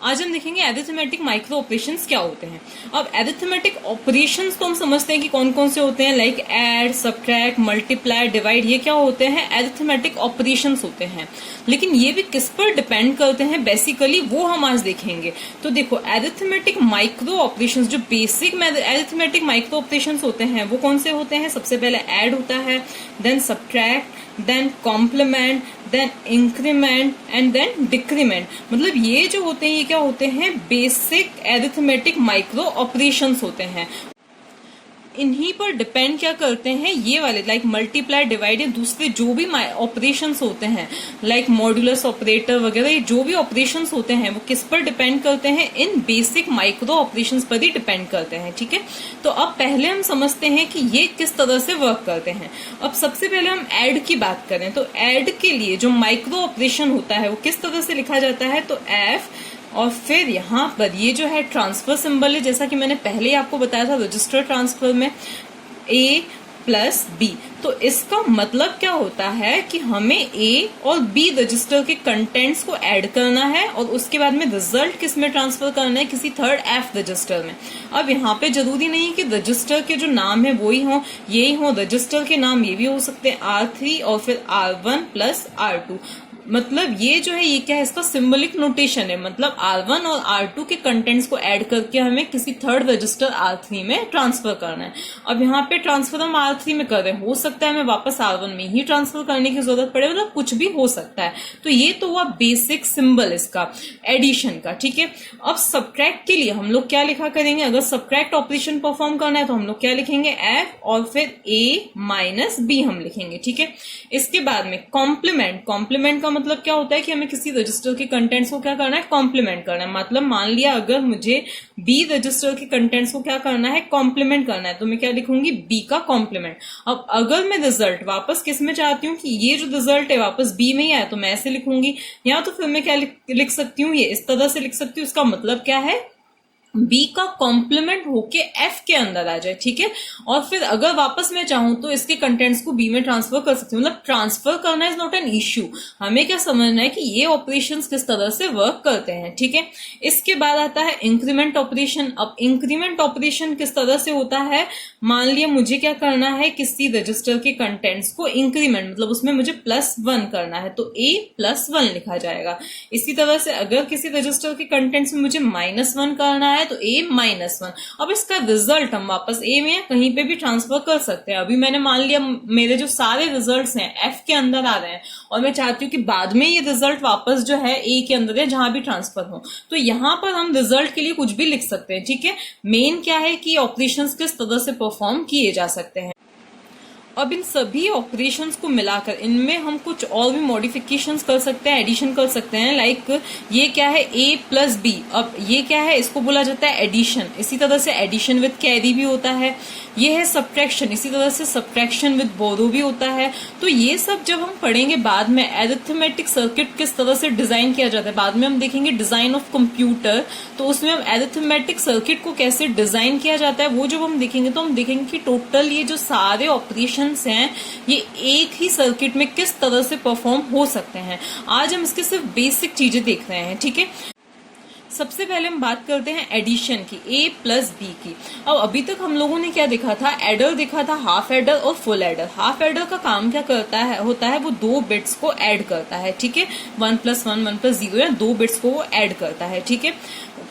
आज हम देखेंगे अरिथमेटिक माइक्रो ऑपरेशंस क्या होते हैं। अब अरिथमेटिक ऑपरेशंस तो हम समझते हैं कि कौन कौन से होते हैं, like add, subtract, multiply, divide, ये क्या होते हैं, अरिथमेटिक ऑपरेशंस होते हैं। लेकिन ये भी किस पर डिपेंड करते हैं बेसिकली, वो हम आज देखेंगे। तो देखो, अरिथमेटिक माइक्रो ऑपरेशंस, जो बेसिक अरिथमेटिक माइक्रो ऑपरेशंस होते हैं वो कौन से होते हैं। सबसे पहले ऐड होता है, then subtract, then complement, then increment and then decrement. मतलब ये जो होते हैं ये क्या होते हैं, बेसिक अरिथमेटिक माइक्रो ऑपरेशंस होते हैं। इन्हीं पर डिपेंड क्या करते हैं ये वाले, लाइक मल्टीप्लाई, डिवाइड, या दूसरे जो भी ऑपरेशंस होते हैं लाइक मॉड्यूलस ऑपरेटर वगैरह, ये जो भी ऑपरेशंस होते हैं वो किस पर डिपेंड करते हैं, इन बेसिक माइक्रो ऑपरेशंस पर ही डिपेंड करते हैं। ठीक है, तो अब पहले हम समझते हैं कि ये किस तरह से वर्क करते हैं। अब सबसे पहले हम ऐड की बात करें तो ऐड के लिए जो माइक्रो ऑपरेशन होता है वो किस तरह से लिखा जाता है, तो एफ और फिर यहाँ पर ये जो है ट्रांसफर सिंबल है, जैसा कि मैंने पहले ही आपको बताया था रजिस्टर ट्रांसफर में, ए प्लस बी। तो इसका मतलब क्या होता है कि हमें ए और बी रजिस्टर के कंटेंट्स को ऐड करना है और उसके बाद में रिजल्ट किस में ट्रांसफर करना है, किसी थर्ड एफ रजिस्टर में। अब यहाँ पे जरूरी नहीं कि रजिस्टर के जो नाम है वो ही हो, यही हो, रजिस्टर के नाम ये भी हो सकते हैं R3 और फिर R1 प्लस R2। मतलब ये जो है ये क्या है, इसका सिंबलिक नोटेशन है। मतलब R1 और R2 के कंटेंट्स को ऐड करके हमें किसी थर्ड रजिस्टर R3 में ट्रांसफर करना है। अब यहाँ पे ट्रांसफर हम R3 में कर रहे हैं, हो सकता है हमें वापस R1 में ही ट्रांसफर करने की जरूरत पड़े, मतलब कुछ भी हो सकता है। तो ये तो हुआ बेसिक सिंबल इसका एडिशन का। ठीक है, अब सब्ट्रैक्ट के लिए हम लोग क्या लिखा करेंगे, अगर सब्ट्रैक्ट ऑपरेशन परफॉर्म करना है तो हम लोग क्या लिखेंगे, एफ और फिर ए माइनस बी हम लिखेंगे। ठीक है, इसके बाद में कॉम्प्लीमेंट। कॉम्प्लीमेंट का मतलब क्या होता है कि हमें किसी रजिस्टर के कंटेंट्स को क्या करना है, कॉम्प्लीमेंट करना है। मतलब मान लिया अगर मुझे बी रजिस्टर के कंटेंट्स को क्या करना है, कॉम्प्लीमेंट करना है, तो मैं क्या लिखूंगी, बी का कॉम्प्लीमेंट। अब अगर मैं रिजल्ट वापस किस में चाहती हूँ कि ये जो रिजल्ट है वापस बी में ही आए, तो मैं ऐसे लिखूंगी। या तो फिर मैं क्या लिख सकती हूँ, ये इस तरह से लिख सकती हूँ। इसका मतलब क्या है, बी का कॉम्प्लीमेंट होके एफ के अंदर आ जाए। ठीक है, और फिर अगर वापस मैं चाहूं तो इसके कंटेंट्स को बी में ट्रांसफर कर सकती हूँ। मतलब ट्रांसफर करना इज नॉट एन इश्यू, हमें क्या समझना है कि ये ऑपरेशंस किस तरह से वर्क करते हैं। ठीक है, इसके बाद आता है इंक्रीमेंट ऑपरेशन। अब इंक्रीमेंट ऑपरेशन किस तरह से होता है, मान लिया मुझे क्या करना है, किसी रजिस्टर के कंटेंट्स को इंक्रीमेंट, मतलब उसमें मुझे +1 करना है, तो ए +1 लिखा जाएगा। इसी तरह से अगर किसी रजिस्टर के कंटेंट्स में मुझे -1 करना है तो a -1। अब इसका रिजल्ट हम वापस a में या कहीं पे भी ट्रांसफर कर सकते हैं। अभी मैंने मान लिया मेरे जो सारे रिजल्ट्स हैं f के अंदर आ रहे हैं और मैं चाहती हूँ कि बाद में ये रिजल्ट वापस जो है a के अंदर है, जहां भी ट्रांसफर हो, तो यहाँ पर हम रिजल्ट के लिए कुछ भी लिख सकते हैं। ठीक है, मेन क्या है कि ऑपरेशंस किस तरह से परफॉर्म किए जा सकते हैं। अब इन सभी ऑपरेशंस को मिलाकर इनमें हम कुछ और भी मॉडिफिकेशंस कर सकते हैं, एडिशन कर सकते हैं। लाइक ये क्या है, a प्लस बी। अब ये क्या है, इसको बोला जाता है एडिशन। इसी तरह से एडिशन विद कैरी भी होता है। ये है सब्ट्रैक्शन, इसी तरह से सब्ट्रैक्शन विद बोरो भी होता है। तो ये सब जब हम पढ़ेंगे बाद में, अरिथमेटिक सर्किट किस तरह से डिजाइन किया जाता है, बाद में हम देखेंगे डिजाइन ऑफ कंप्यूटर, तो उसमें हम अरिथमेटिक सर्किट को कैसे डिजाइन किया जाता है वो जब हम देखेंगे तो हम देखेंगे कि टोटल ये जो सारे ऑपरेशन हैं ये एक ही सर्किट में किस तरह से परफॉर्म हो सकते हैं। आज हम इसके सिर्फ बेसिक चीजें देख रहे हैं। ठीक है, सबसे पहले हम बात करते हैं एडिशन की, a प्लस बी की। अब अभी तक हम लोगों ने क्या देखा था, एडर देखा था, हाफ एडर और फुल एडर। हाफ एडर का काम क्या करता है, होता है वो 2 बिट्स को ऐड करता है। ठीक है, 1 + 1 1 + 0 या 2 बिट्स को वो ऐड करता है। ठीक है,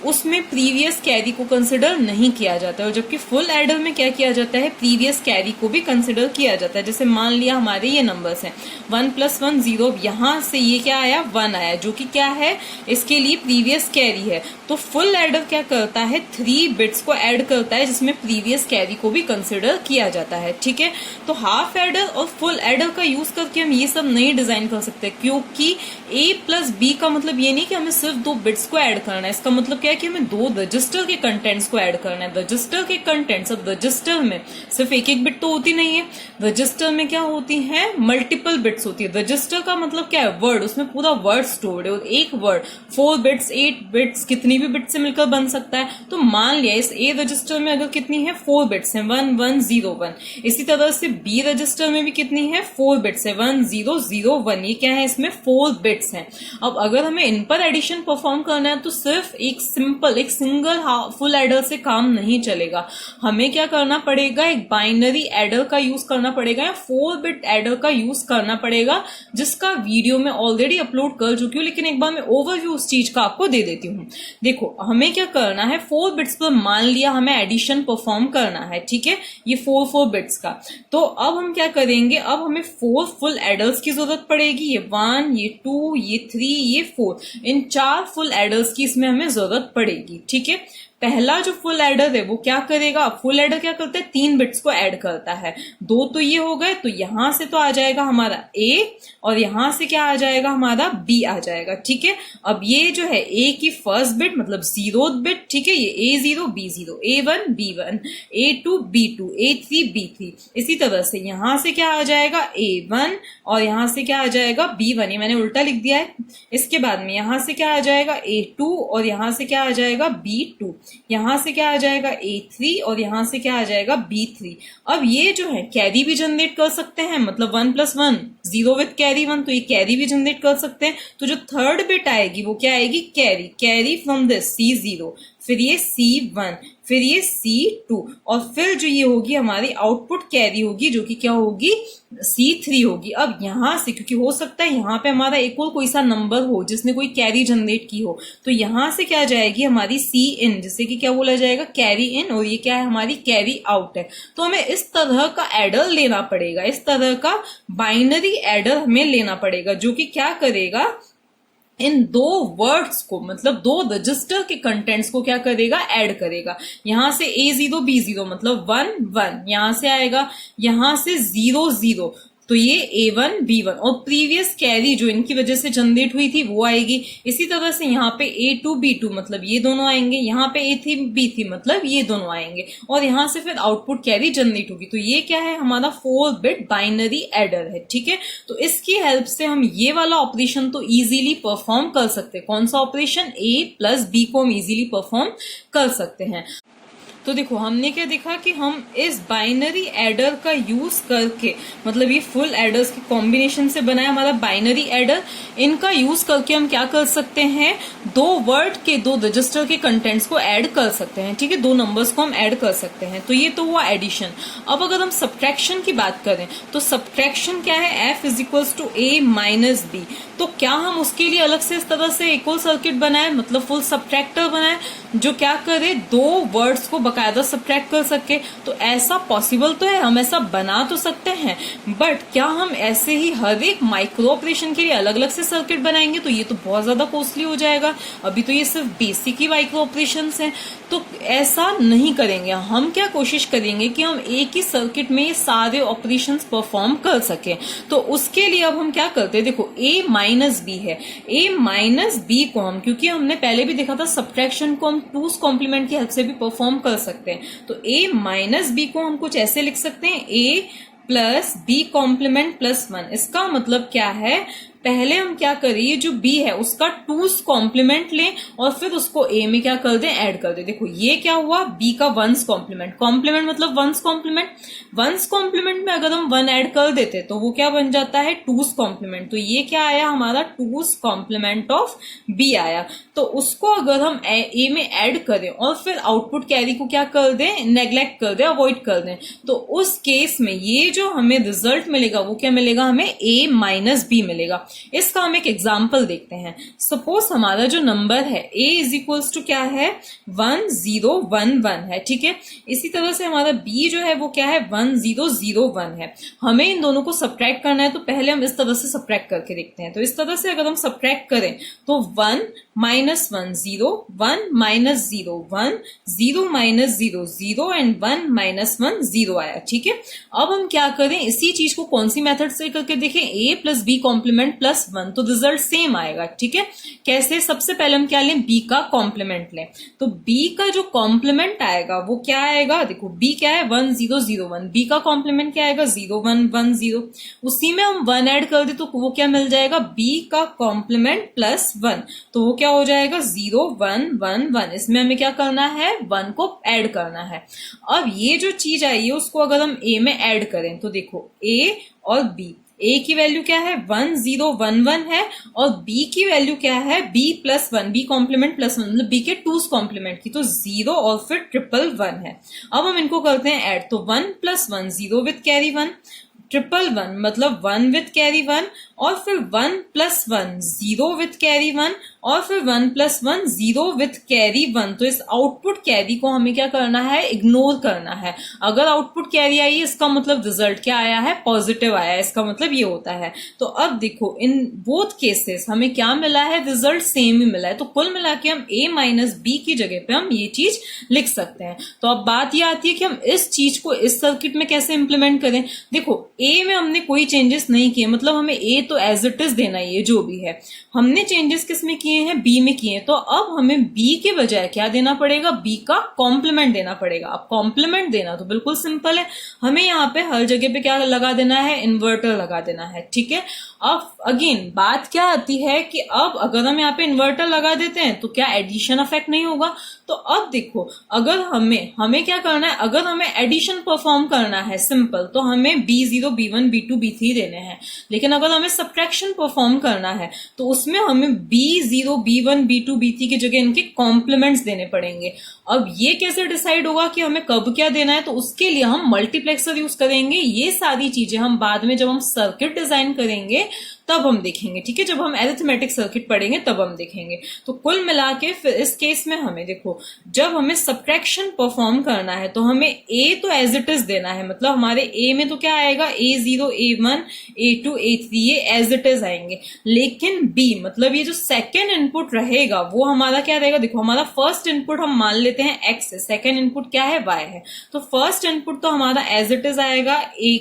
उसमें प्रीवियस कैरी को कंसिडर नहीं किया जाता है। और जबकि फुल एडर में क्या किया जाता है, प्रीवियस कैरी को भी कंसिडर किया जाता है। जैसे मान लिया हमारे ये नंबर्स हैं 1 + 1 0, यहाँ से ये क्या आया, 1 आया, जो कि क्या है, इसके लिए प्रीवियस कैरी है। तो फुल एडर क्या करता है, 3 बिट्स को ऐड करता है जिसमें प्रीवियस कैरी को भी कंसिडर किया जाता है। ठीक है, तो हाफ एडर और फुल एडर का यूज करके हम ये सब नहीं डिजाइन कर सकते, क्योंकि a प्लस बी का मतलब ये नहीं कि हमें सिर्फ 2 बिट्स को ऐड करना है। इसका मतलब क्या है कि हमें 2 रजिस्टर के कंटेंट्स को ऐड करना है। रजिस्टर के कंटेंट्स, अब रजिस्टर में सिर्फ एक बिट तो होती नहीं है, रजिस्टर में क्या होती है, मल्टीपल बिट्स होती है। रजिस्टर का मतलब क्या है, वर्ड, उसमें पूरा वर्ड स्टोर्ड है और एक वर्ड 4 बिट्स 8 बिट्स कितनी भी बिट से मिलकर बन सकता है। तो मान लिया इस ए रजिस्टर में अगर कितनी है, 4 बिट्स है, 1 1 0 1। इसी तरह से बी रजिस्टर में भी कितनी है, 4 बिट्स है, 1 0 0 1। ये क्या है, इसमें 4 बिट्स बिट्स हैं। अब अगर हमें इन पर एडिशन परफॉर्म करना है तो सिर्फ एक सिंगल फुल एडर से काम नहीं चलेगा, हमें क्या करना पड़ेगा, एक बाइनरी एडर का यूज करना पड़ेगा या 4 बिट एडर का यूज करना पड़ेगा, जिसका वीडियो मैं ऑलरेडी अपलोड कर चुकी हूँ, लेकिन एक बार मैं ओवरव्यू उस चीज का आपको दे देती हूँ। देखो हमें क्या करना है, 4 बिट्स पर मान लिया हमें एडिशन परफॉर्म करना है, ठीक है, ये 4 बिट्स का। तो अब हम क्या करेंगे, अब हमें 4 फुल एडर्स की जरूरत पड़ेगी, ये 1, ये 2, ये 3, ये 4, इन 4 फुल एडर्स की इसमें हमें जरूरत पड़ेगी, ठीक है। पहला जो फुल एडर है वो क्या करेगा, फुल एडर क्या करता है, 3 बिट्स को ऐड करता है, 2 तो ये हो गए, तो यहां से तो आ जाएगा हमारा A और यहां से क्या आ जाएगा हमारा B आ जाएगा, ठीक है। अब ये जो है A की फर्स्ट बिट मतलब 0th बिट, ठीक है, ये A0 B0, A1 B1, A2 B2, A3 B3, इसी तरह से यहां से क्या आ जाएगा A1 और यहां से क्या आ जाएगा B1, ये मैंने उल्टा लिख दिया है। इसके बाद में यहां से क्या आ जाएगा A2 और यहां से क्या आ जाएगा B2, यहां से क्या आ जाएगा A3 और यहां से क्या आ जाएगा B3। अब ये जो है कैरी भी जनरेट कर सकते हैं, मतलब 1 + 1 0 विथ कैरी 1, तो ये कैरी भी जनरेट कर सकते हैं। तो जो थर्ड बिट आएगी वो क्या आएगी, कैरी फ्रॉम दिस C0, फिर ये C1, फिर ये C2 और फिर जो ये होगी हमारी आउटपुट कैरी होगी जो कि क्या होगी, C3 होगी। अब यहां से क्योंकि हो सकता है यहां पे हमारा एक और कोई सा नंबर हो जिसने कोई कैरी जनरेट की हो, तो यहां से क्या जाएगी हमारी C in, जिससे कि क्या बोला जाएगा, कैरी इन, और ये क्या है हमारी कैरी आउट है। तो हमें इस तरह का एडर लेना पड़ेगा, इस तरह का बाइनरी एडर हमें लेना पड़ेगा, जो कि क्या करेगा, इन 2 वर्ड्स को मतलब 2 रजिस्टर के कंटेंट्स को क्या करेगा, ऐड करेगा। यहां से A0 B0 मतलब 1 1, यहां से आएगा, यहां से 0 0, तो ये A1 B1 और प्रीवियस कैरी जो इनकी वजह से जनरेट हुई थी वो आएगी। इसी तरह से यहाँ पे A2 B2 मतलब ये दोनों आएंगे, यहाँ पे A3 B3 मतलब ये दोनों आएंगे, और यहाँ से फिर आउटपुट कैरी जनरेट होगी। तो ये क्या है, हमारा 4 बिट बाइनरी एडर है, ठीक है। तो इसकी हेल्प से हम ये वाला ऑपरेशन तो इजीली परफॉर्म कर सकते हैं। कौन सा ऑपरेशन, A + B को हम इजीली परफॉर्म कर सकते हैं। तो देखो हमने क्या देखा कि हम इस बाइनरी एडर का यूज करके, मतलब ये फुल एडर्स के कॉम्बिनेशन से बना है हमारा बाइनरी एडर, इनका यूज करके हम क्या कर सकते हैं, 2 वर्ड के 2 रजिस्टर के कंटेंट्स को ऐड कर सकते हैं, ठीक है, 2 नंबर्स को हम ऐड कर सकते हैं। तो ये तो हुआ एडिशन। अब अगर हम सब्ट्रैक्शन की बात करें तो सब्ट्रैक्शन क्या है, F = A - B। तो क्या हम उसके लिए अलग से इस तरह से एक और सर्किट बनाए, मतलब फुल सब्ट्रैक्टर बनाए जो क्या करे, 2 वर्ड्स को बकायदा सब्ट्रैक्ट कर सके। तो ऐसा पॉसिबल तो है, हम ऐसा बना तो सकते हैं, बट क्या हम ऐसे ही हर एक माइक्रो ऑपरेशन के लिए अलग अलग से सर्किट बनाएंगे, तो ये तो बहुत ज्यादा कॉस्टली हो जाएगा। अभी तो ये सिर्फ बेसिक ही माइक्रो ऑपरेशंस हैं, तो ऐसा नहीं करेंगे। हम क्या कोशिश करेंगे कि हम एक ही सर्किट में ये सारे ऑपरेशंस परफॉर्म कर सके। तो उसके लिए अब हम क्या करते हैं, देखो A - B है, A - B को हम, क्योंकि हमने पहले भी देखा था सब्ट्रैक्शन को हम 2's कॉम्प्लीमेंट की हेल्प से भी परफॉर्म कर सकते हैं। तो A - B को हम कुछ ऐसे लिख सकते हैं, A + B कॉम्प्लीमेंट +1। इसका मतलब क्या है, पहले हम क्या करें, ये जो B है उसका 2's कॉम्प्लीमेंट लें और फिर उसको A में क्या कर दें, ऐड कर दें। देखो ये क्या हुआ, B का 1's कॉम्प्लीमेंट, कॉम्प्लीमेंट मतलब 1's कॉम्प्लीमेंट, 1's कॉम्प्लीमेंट में अगर हम 1 ऐड कर देते तो वो क्या बन जाता है, 2's कॉम्प्लीमेंट। तो ये क्या आया हमारा, 2's कॉम्प्लीमेंट ऑफ B आया। तो उसको अगर हम A में ऐड करें और फिर आउटपुट कैरी को क्या कर दें, नेग्लेक्ट कर दें, अवॉइड कर दें, तो उस केस में ये जो हमें रिजल्ट मिलेगा वो क्या मिलेगा, हमें A - B मिलेगा। इसका हम एक एग्जाम्पल देखते हैं। सपोज हमारा जो नंबर है A = क्या है, 1 0 1 1 है, ठीक है। इसी तरह से हमारा B जो है वो क्या है, 1 0 0 1 है। हमें इन दोनों को सब्ट्रैक्ट करना है, तो पहले हम इस तरह से सब्ट्रैक्ट करके देखते हैं। तो इस तरह से अगर हम सब्ट्रैक्ट करें तो 1 - 1 0 1 - 0 1 0 - 0 0 एंड 1 - 1 0 आया, ठीक है। अब हम क्या करें, इसी चीज को कौन सी मेथड से करके देखें, A + B कॉम्प्लीमेंट +1, तो रिजल्ट सेम आएगा, ठीक है। कैसे, सबसे पहले हम क्या लें, B का कॉम्प्लीमेंट लें। तो B का जो कॉम्प्लीमेंट आएगा वो क्या आएगा, देखो B क्या है, 1 0 0 1, B का कॉम्प्लीमेंट क्या आएगा, 0 1 1 0। उसी में हम 1 ऐड कर दे तो वो क्या मिल जाएगा, B का कॉम्प्लीमेंट +1, तो वो क्या हो जाएगा, 0 1 1 1। इसमें हमें क्या करना है, 1 को ऐड करना है। अब ये जो चीज आई है उसको अगर हम A में ऐड करें तो देखो A और B, ए की वैल्यू क्या है 1 0 1 1 है, और बी की वैल्यू क्या है b plus 1, b complement plus 1, मतलब बी के 2's कॉम्प्लीमेंट की, तो 0 और फिर 1 है। अब हम इनको करते हैं ऐड, तो 1 + 1 0 विथ कैरी 1, 1 मतलब 1 विथ कैरी 1, और फिर 1 + 1 0 विथ कैरी 1, और फिर 1 + 1 0 विथ कैरी 1। तो इस आउटपुट कैरी को हमें क्या करना है, इग्नोर करना है। अगर आउटपुट कैरी आई है इसका मतलब रिजल्ट क्या आया है, पॉजिटिव आया है, इसका मतलब ये होता है। तो अब देखो इन बोथ केसेस हमें क्या मिला है, रिजल्ट सेम ही मिला है। तो कुल मिला के हम a - b की जगह पे हम ये चीज लिख सकते हैं। तो अब बात ये आती है कि हम इस चीज को इस सर्किट में कैसे इंप्लीमेंट करें। देखो a में हमने कोई चेंजेस नहीं किए, मतलब हमें a तो एज इट इज देना ही है जो भी है। हमने चेंजेस किस में किए हैं, b में किए हैं। तो अब हमें b के बजाय क्या देना पड़ेगा, b का कॉम्प्लीमेंट देना पड़ेगा। अब कॉम्प्लीमेंट देना तो बिल्कुल सिंपल है, हमें यहाँ पे हर जगह पे क्या लगा देना है, इन्वर्टर लगा देना है, ठीक है। अब अगेन बात क्या आती है कि अब अगर हम यहाँ पे इन्वर्टर लगा देते हैं तो क्या एडिशन अफेक्ट नहीं होगा। तो अब देखो अगर हमें क्या करना है, अगर हमें एडिशन परफॉर्म करना है सिंपल, तो हमें b0 b1 b2 b3 देने हैं। लेकिन अगर हमें सब्ट्रैक्शन परफॉर्म करना है तो उसमें हमें b0 b1 b2 b3 की जगह इनके कॉम्प्लीमेंट्स देने पड़ेंगे। अब ये कैसे डिसाइड होगा कि हमें कब क्या देना है, तो उसके लिए हम मल्टीप्लेक्सर यूज करेंगे। ये सारी चीजें हम बाद में जब हम सर्किट डिजाइन करेंगे तब हम देखेंगे, ठीक है। जब हम एरिथमेटिक सर्किट पढ़ेंगे तब हम देखेंगे। तो कुल मिला के फिर इस केस में हमें देखो, जब हमें सब्ट्रैक्शन परफॉर्म करना है तो हमें a तो एज इट इज देना है, मतलब हमारे a में तो क्या आएगा a0 a1 a2 a3 ये एज इट इज आएंगे। लेकिन b मतलब ये जो सेकेंड इनपुट रहेगा वो हमारा क्या रहेगा, देखो हमारा फर्स्ट इनपुट हम मान लेते हैं x है, सेकेंड इनपुट क्या है y है। तो फर्स्ट इनपुट तो हमारा एज इट इज आएगा, a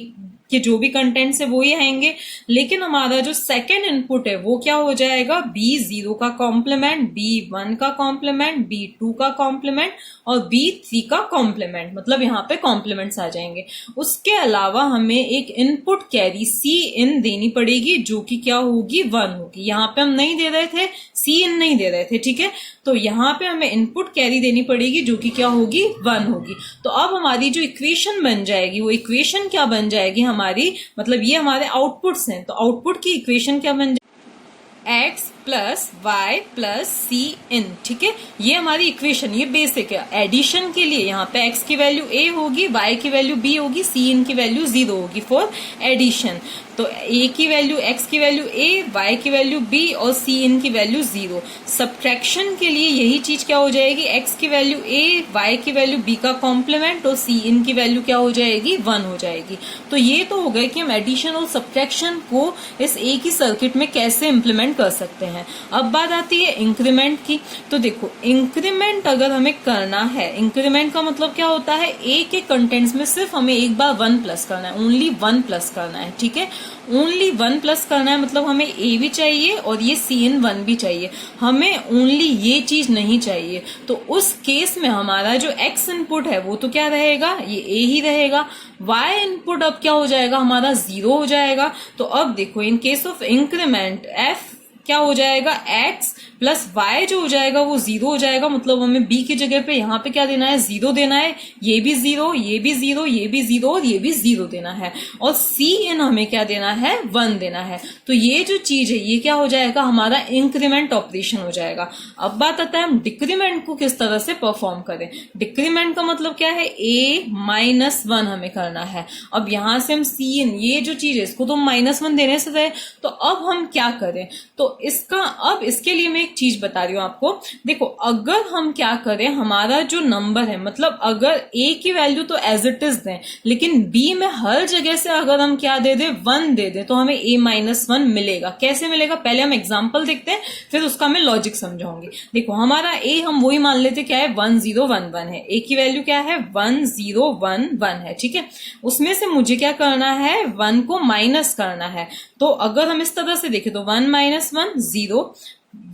कि जो भी कंटेंट्स है वो ही आएंगे। लेकिन हमारा जो सेकेंड इनपुट है वो क्या हो जाएगा, b0 का कॉम्प्लीमेंट, b1 का कॉम्प्लीमेंट, b2 का कॉम्प्लीमेंट और b3 का कॉम्प्लीमेंट, मतलब यहाँ पे कॉम्प्लीमेंट्स आ जाएंगे। उसके अलावा हमें एक इनपुट कैरी Cin देनी पड़ेगी जो कि क्या होगी, 1 होगी। यहाँ पे हम नहीं दे रहे थे, Cin नहीं दे रहे थे, ठीक है। तो यहाँ पे हमें इनपुट कैरी देनी पड़ेगी जो कि क्या होगी, 1 होगी। तो अब हमारी जो इक्वेशन बन जाएगी वो इक्वेशन क्या बन जाएगी हमारी, मतलब ये हमारे आउटपुट्स हैं, तो आउटपुट की इक्वेशन क्या बन जाएगी, x प्लस वाई प्लस सी इन, ठीक है। ये हमारी इक्वेशन, ये बेसिक है। एडिशन के लिए यहाँ पे x की वैल्यू a होगी, y की वैल्यू b होगी, c इन की वैल्यू 0 होगी फॉर एडिशन। तो a की वैल्यू, x की वैल्यू a, y की वैल्यू b और c इन की वैल्यू 0। सब्ट्रैक्शन के लिए यही चीज क्या हो जाएगी, x की वैल्यू a, y की वैल्यू b का कॉम्प्लीमेंट और c इन की वैल्यू क्या हो जाएगी, 1 हो जाएगी। तो ये तो हो गया कि हम एडिशन और सब्ट्रैक्शन को इस एक ही सर्किट में कैसे इंप्लीमेंट कर सकते हैं। अब बात आती है इंक्रीमेंट की। तो देखो इंक्रीमेंट अगर हमें करना है, इंक्रीमेंट का मतलब क्या होता है, a के कंटेंट्स में सिर्फ हमें एक बार 1 प्लस करना है, ओनली 1 प्लस करना है, ठीक है। ओनली 1 प्लस करना है, मतलब हमें a भी चाहिए और ये Cin1 भी चाहिए, हमें ओनली ये चीज नहीं चाहिए। तो उस केस में हमारा जो x इनपुट है वो तो क्या रहेगा, ये a ही रहेगा। y इनपुट अब क्या हो जाएगा, हमारा 0 हो जाएगा। तो अब देखो in case of increment f क्या हो जाएगा, x प्लस y जो हो जाएगा वो 0 हो जाएगा, मतलब हमें b की जगह पे यहाँ पे क्या देना है, 0 देना है। ये भी 0, ये भी 0, ये भी 0 और ये भी 0 देना है। और Cin हमें क्या देना है, 1 देना है। तो ये जो चीज है ये क्या हो जाएगा, हमारा इंक्रीमेंट ऑपरेशन हो जाएगा। अब बात आता है हम डिक्रीमेंट को किस तरह से परफॉर्म करें। डिक्रीमेंट का मतलब क्या है, a-1 हमें करना है। अब यहाँ से हम Cin, ये जो चीज है इसको तो -1 देने से रहे, तो अब हम क्या करें। तो अब इसके लिए मैं एक चीज बता रही हूँ आपको। देखो अगर हम क्या करें, हमारा जो नंबर है, मतलब अगर a की वैल्यू तो एज इट इज दें, लेकिन b में हर जगह से अगर हम क्या दे दें, 1 दे दें, तो हमें a-1 मिलेगा। कैसे मिलेगा, पहले हम एग्जांपल देखते हैं फिर उसका मैं लॉजिक समझाऊंगी। देखो हमारा a हम वही मान लेते क्या है, 1 0 1 1 है। a की वैल्यू क्या है, 1 0 1 1 है, ठीक है। उसमें से मुझे क्या करना है, 1 को माइनस करना है। तो अगर हम इस तरह से देखें तो 1 - 1 0,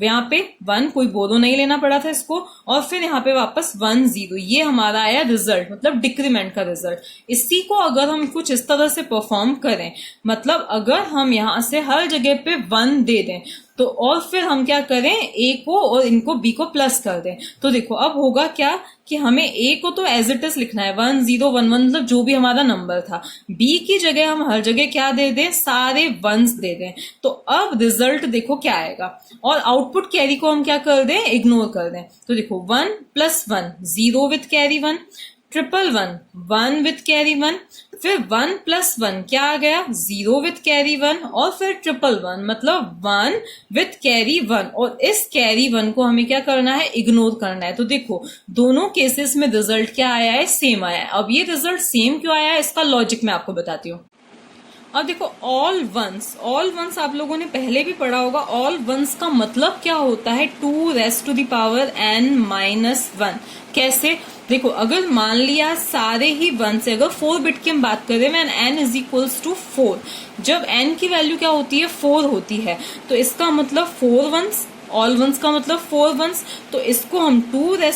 यहाँ पे 1 कोई बोरो नहीं लेना पड़ा था इसको, और फिर यहाँ पे वापस 1 0, ये हमारा आया रिजल्ट, मतलब डिक्रीमेंट का रिजल्ट। इसी को अगर हम कुछ इस तरह से परफॉर्म करें, मतलब अगर हम यहाँ से हर जगह पे 1 दे दें, तो और फिर हम क्या करें, ए को और इनको बी को प्लस कर दें। तो देखो अब होगा क्या कि हमें ए को तो एज इट इज लिखना है 1 0 1 1, मतलब जो भी हमारा नंबर था। बी की जगह हम हर जगह क्या दे दें, सारे वंस दे दें। तो अब रिजल्ट देखो क्या आएगा, और आउटपुट कैरी को हम क्या कर दें, इग्नोर कर दें। तो देखो 1 + 1 0 विथ कैरी 1, 1 1 विथ कैरी 1, फिर 1 + 1 क्या आ गया, 0 विथ कैरी 1, और फिर 1 मतलब 1 विथ कैरी 1, और इस कैरी 1 को हमें क्या करना है, इग्नोर करना है। तो देखो दोनों केसेस में रिजल्ट क्या आया है, सेम आया है। अब ये रिजल्ट सेम क्यों आया है, इसका लॉजिक मैं आपको बताती हूँ। अब देखो ऑल वंस आप लोगों ने पहले भी पढ़ा होगा। ऑल वंस का मतलब क्या होता है, 2n-1। कैसे, देखो अगर मान लिया सारे ही वन से, अगर 4 बिट की हम बात करें व्हेन n = 4, जब n की वैल्यू क्या होती है, 4 होती है, तो इसका मतलब 4 वंस, ऑल वंस का मतलब 4 वंस। तो इसको हम 2⁻⁴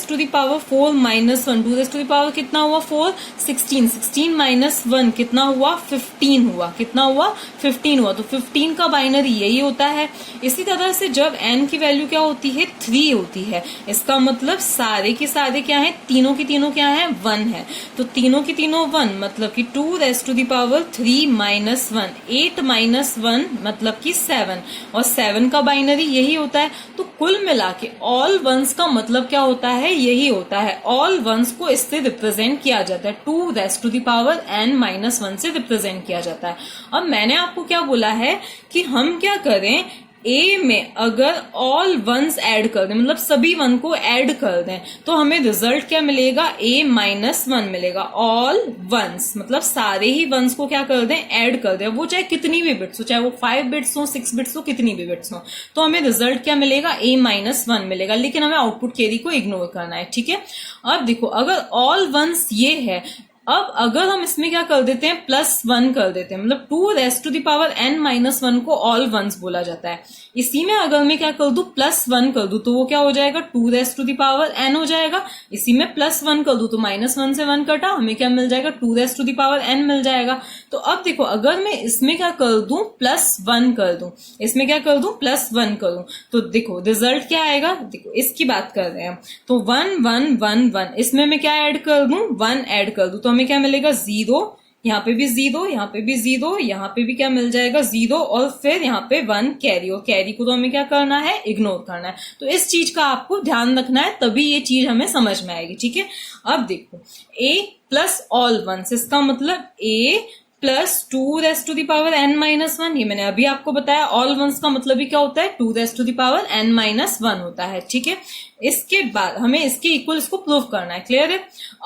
-1, 2 कितना हुआ 4, 16 -1 कितना हुआ 15 हुआ, कितना हुआ 15 हुआ। तो 15 का बाइनरी यही होता है। इसी तरह से जब n की वैल्यू क्या होती है, 3 होती है, इसका मतलब सारे के सारे क्या है, तीनों की तीनों क्या है, 1 है। तो तीनों की तीनों 1 मतलब कि 2⁻³ -1, 8 -1 मतलब कि 7, और 7 का बाइनरी यही होता है। तो कुल मिला के ऑल वंस का मतलब क्या होता है, यही होता है। ऑल वंस को इससे रिप्रेजेंट किया जाता है, 2⁻n-1 से रिप्रेजेंट किया जाता है। अब मैंने आपको क्या बोला है कि हम क्या करें, ए में अगर ऑल वंस ऐड कर दें, मतलब सभी वन को ऐड कर दें, तो हमें रिजल्ट क्या मिलेगा, A-1 मिलेगा। ऑल वंस मतलब सारे ही वंस को क्या कर दें, ऐड कर दें, वो चाहे कितनी भी बिट्स हो, चाहे वो 5 बिट्स हो, 6 बिट्स हो, कितनी भी बिट्स हो, तो हमें रिजल्ट क्या मिलेगा, A-1 मिलेगा। लेकिन हमें आउटपुट कैरी को इग्नोर करना है, ठीक है। अब देखो अगर ऑल वंस ये है, अब अगर हम इसमें क्या कर देते हैं, +1 कर देते हैं, मतलब 2⁻n-1 को ऑल वंस बोला जाता है। इसी में अगर मैं क्या कर दूं, +1 कर दूं, तो वो क्या हो जाएगा, 2⁻n हो जाएगा। इसी में +1 कर दूं तो -1 से 1 कटा, हमें क्या मिल जाएगा, 2⁻n मिल जाएगा। तो अब देखो अगर मैं इसमें क्या कर दूं, +1 कर दूं, इसमें क्या कर दूं, +1 करूं, तो देखो रिजल्ट क्या आएगा, देखो इसकी बात कर रहे हैं। तो 1 1 1 1, इसमें मैं क्या ऐड कर दूं, 1 ऐड कर दूं, तो हमें क्या मिलेगा, 0, यहाँ पे भी 0, यहाँ पे भी 0, यहाँ पे भी क्या मिल जाएगा, 0, और फिर यहाँ पे 1 कैरी, और कैरी को तो हमें क्या करना है, इग्नोर करना है। तो इस चीज का आपको ध्यान रखना है, तभी ये चीज हमें समझ में आएगी, ठीक है। अब देखो A + ऑल वंस, इसका मतलब A + 2⁻n-1, ये मैंने अभी आपको बताया। ऑल वंस का मतलब ही क्या होता है, 2⁻n-1 होता है, ठीक है। इसके बाद हमें इसके इक्वल इसको प्रूव करना है, क्लियर है।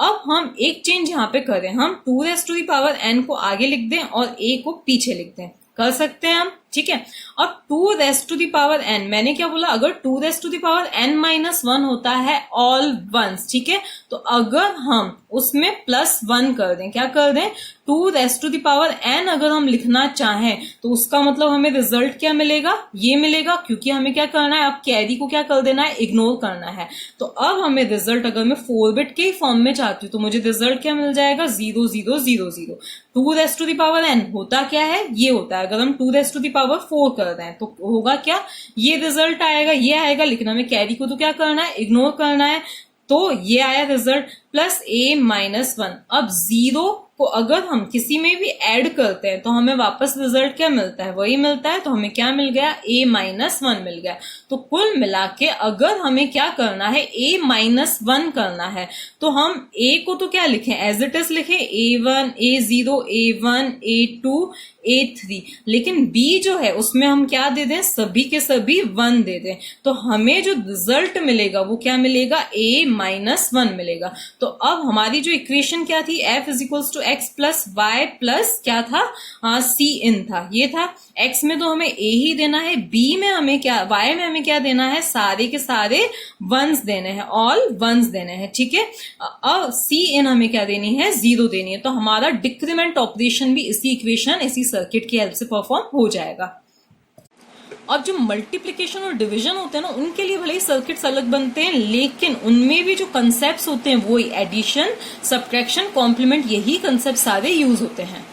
अब हम एक चेंज यहाँ पे करें, हम 2⁻n को आगे लिख दें और a को पीछे लिख दें, कर सकते हैं हम, ठीक है। अब 2⁻n, मैंने क्या बोला, अगर 2⁻n-1 होता है ऑल वंस, ठीक है, तो अगर हम उसमें +1 कर दें, क्या कर दें, 2⁻n अगर हम लिखना चाहें, तो उसका मतलब हमें रिजल्ट क्या मिलेगा, ये मिलेगा, क्योंकि हमें क्या करना है, अब कैरी को क्या कर देना है, इग्नोर करना है। तो अब हमें रिजल्ट, अगर मैं 4 बिट के फॉर्म में चाहती हूँ, तो मुझे रिजल्ट क्या मिल जाएगा, 0 0 0 0। 2⁻n होता क्या है, ये होता है। अगर हम 2⁻4 कर रहे हैं, तो होगा क्या, ये रिजल्ट आएगा, ये आएगा, लेकिन हमें कैरी को तो क्या करना है, इग्नोर करना है। तो ये आया रिजल्ट +A-1। अब 0 को अगर हम किसी में भी ऐड करते हैं, तो हमें वापस रिजल्ट क्या मिलता है, वही मिलता है। तो हमें क्या मिल गया, A-1 मिल गया। तो कुल मिला के अगर हमें क्या करना है, A-1 करना है, तो हम A को तो क्या लिखें, एज इट इज लिखें, A1 A0 A1 A2 A3, लेकिन B जो है उसमें हम क्या दे दें, सभी के सभी 1 दे दें। तो हमें जो रिजल्ट मिलेगा वो क्या मिलेगा, A-1 मिलेगा। तो अब हमारी जो इक्वेशन क्या थी, F = x + y + क्या था, C in था, ये था। x में तो हमें a ही देना है, b में हमें क्या, y में हमें क्या देना है, सारे के सारे वंस देने हैं, ऑल वंस देने हैं, ठीक है। अब C in हमें क्या देनी है, 0 देनी है। तो हमारा डिक्रीमेंट ऑपरेशन भी इसी इक्वेशन, इसी सर्किट की हेल्प से परफॉर्म हो जाएगा। अब जो मल्टीप्लिकेशन और डिवीजन होते हैं ना, उनके लिए भले ही सर्किट्स अलग बनते हैं, लेकिन उनमें भी जो कंसेप्ट्स होते हैं वही एडिशन, सब्ट्रैक्शन, कॉम्प्लीमेंट, यही कंसेप्ट सारे यूज होते हैं।